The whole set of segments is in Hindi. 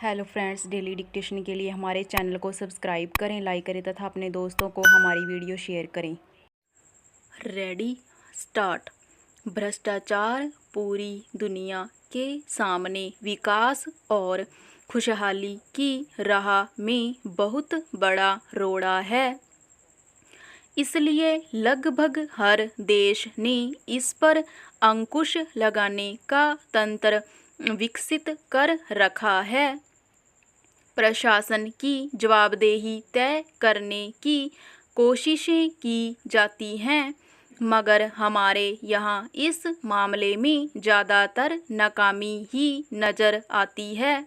हेलो फ्रेंड्स, डेली डिक्टेशन के लिए हमारे चैनल को सब्सक्राइब करें, लाइक करें तथा अपने दोस्तों को हमारी वीडियो शेयर करें। Ready start. भ्रष्टाचार पूरी दुनिया के सामने विकास और खुशहाली की राह में बहुत बड़ा रोड़ा है। इसलिए लगभग हर देश ने इस पर अंकुश लगाने का तंत्र विकसित कर रखा है। प्रशासन की जवाबदेही तय करने की कोशिशें की जाती हैं, मगर हमारे यहाँ इस मामले में ज़्यादातर नाकामी ही नज़र आती है।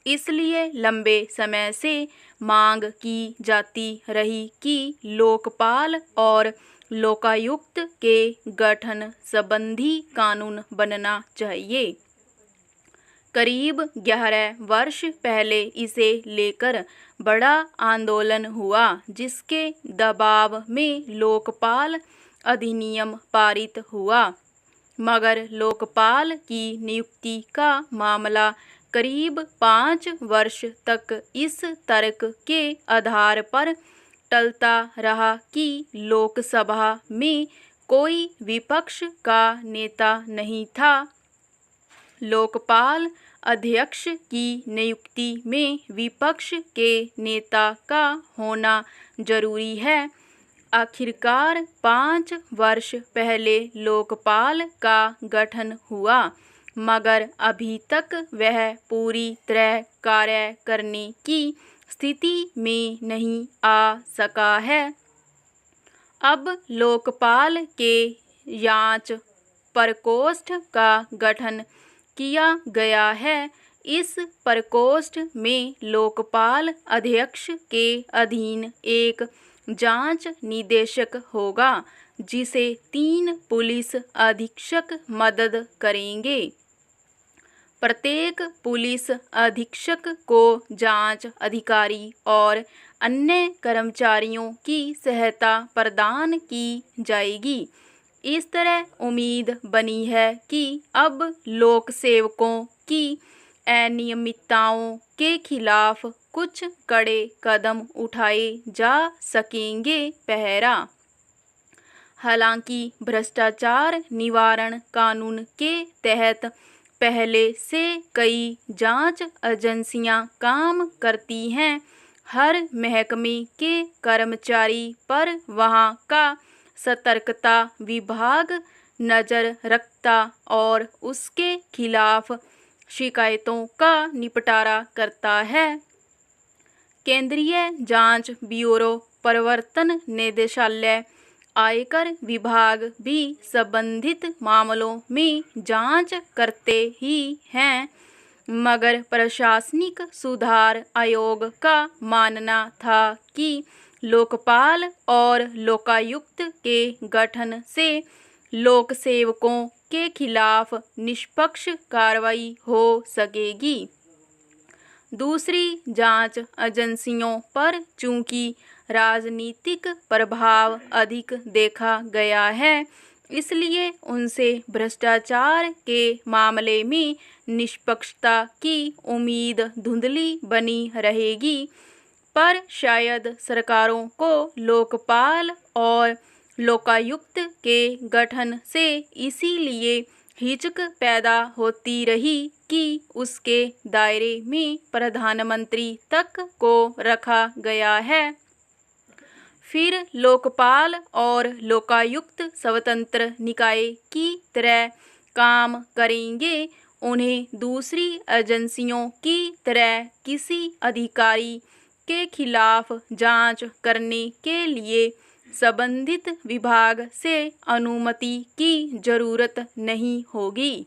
इसलिए लंबे समय से मांग की जाती रही कि लोकपाल और लोकायुक्त के गठन संबंधी कानून बनना चाहिए। करीब 11 वर्ष पहले इसे लेकर बड़ा आंदोलन हुआ, जिसके दबाव में लोकपाल अधिनियम पारित हुआ। मगर लोकपाल की नियुक्ति का मामला करीब 5 वर्ष तक इस तर्क के आधार पर टलता रहा कि लोकसभा में कोई विपक्ष का नेता नहीं था। लोकपाल अध्यक्ष की नियुक्ति में विपक्ष के नेता का होना जरूरी है। आखिरकार 5 वर्ष पहले लोकपाल का गठन हुआ, मगर अभी तक वह पूरी तरह कार्य करने की स्थिति में नहीं आ सका है। अब लोकपाल के जांच प्रकोष्ठ का गठन किया गया है। इस प्रकोष्ठ में लोकपाल अध्यक्ष के अधीन एक जांच निदेशक होगा, जिसे 3 पुलिस अधीक्षक मदद करेंगे। प्रत्येक पुलिस अधीक्षक को जांच अधिकारी और अन्य कर्मचारियों की सहायता प्रदान की जाएगी। इस तरह उम्मीद बनी है कि अब लोक सेवकों की अनियमितताओं के खिलाफ कुछ कड़े कदम उठाए जा सकेंगे। पहरा। हालांकि भ्रष्टाचार निवारण कानून के तहत पहले से कई जांच एजेंसियां काम करती हैं। हर महकमे के कर्मचारी पर वहां का सतर्कता विभाग नज़र रखता और उसके खिलाफ शिकायतों का निपटारा करता है। केंद्रीय जांच ब्यूरो, प्रवर्तन निदेशालय, आयकर विभाग भी संबंधित मामलों में जांच करते ही हैं, मगर प्रशासनिक सुधार आयोग का मानना था कि लोकपाल और लोकायुक्त के गठन से लोक सेवकों के खिलाफ निष्पक्ष कार्रवाई हो सकेगी। दूसरी जांच एजेंसियों पर चूंकि राजनीतिक प्रभाव अधिक देखा गया है, इसलिए उनसे भ्रष्टाचार के मामले में निष्पक्षता की उम्मीद धुंधली बनी रहेगी। पर शायद सरकारों को लोकपाल और लोकायुक्त के गठन से इसीलिए हिचक पैदा होती रही कि उसके दायरे में प्रधानमंत्री तक को रखा गया है। फिर लोकपाल और लोकायुक्त स्वतंत्र निकाय की तरह काम करेंगे। उन्हें दूसरी एजेंसियों की तरह किसी अधिकारी के खिलाफ जांच करने के लिए संबंधित विभाग से अनुमति की जरूरत नहीं होगी।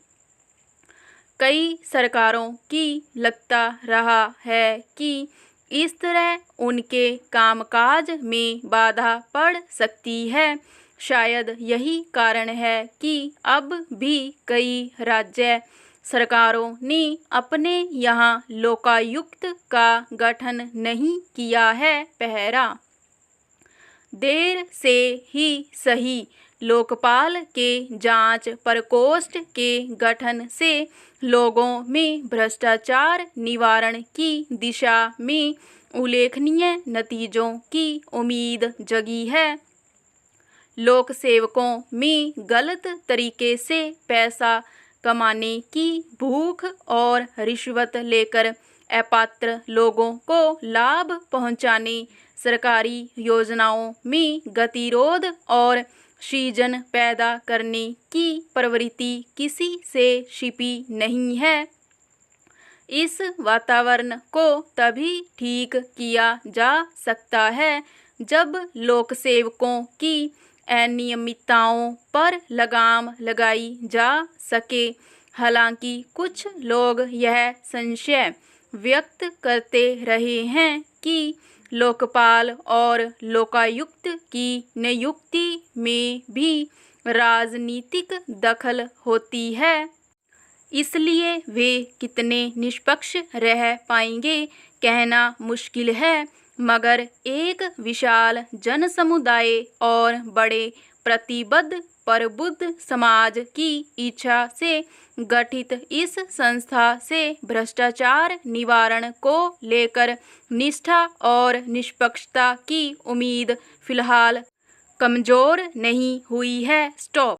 कई सरकारों की लगता रहा है कि इस तरह उनके कामकाज में बाधा पड़ सकती है। शायद यही कारण है कि अब भी कई राज्य सरकारों ने अपने यहाँ लोकायुक्त का गठन नहीं किया है। पहरा। देर से ही सही, लोकपाल के जांच प्रकोष्ठ के गठन से लोगों में भ्रष्टाचार निवारण की दिशा में उल्लेखनीय नतीजों की उम्मीद जगी है। लोक सेवकों में गलत तरीके से पैसा कमाने की भूख और रिश्वत लेकर अपात्र लोगों को लाभ पहुंचाने, सरकारी योजनाओं में गतिरोध और सृजन पैदा करने की प्रवृत्ति किसी से छिपी नहीं है। इस वातावरण को तभी ठीक किया जा सकता है जब लोक सेवकों की अनियमितताओं पर लगाम लगाई जा सके। हालांकि कुछ लोग यह संशय व्यक्त करते रहे हैं कि लोकपाल और लोकायुक्त की नियुक्ति में भी राजनीतिक दखल होती है, इसलिए वे कितने निष्पक्ष रह पाएंगे कहना मुश्किल है। मगर एक विशाल जनसमुदाय और बड़े प्रतिबद्ध प्रबुद्ध समाज की इच्छा से गठित इस संस्था से भ्रष्टाचार निवारण को लेकर निष्ठा और निष्पक्षता की उम्मीद फिलहाल कमजोर नहीं हुई है। स्टॉप।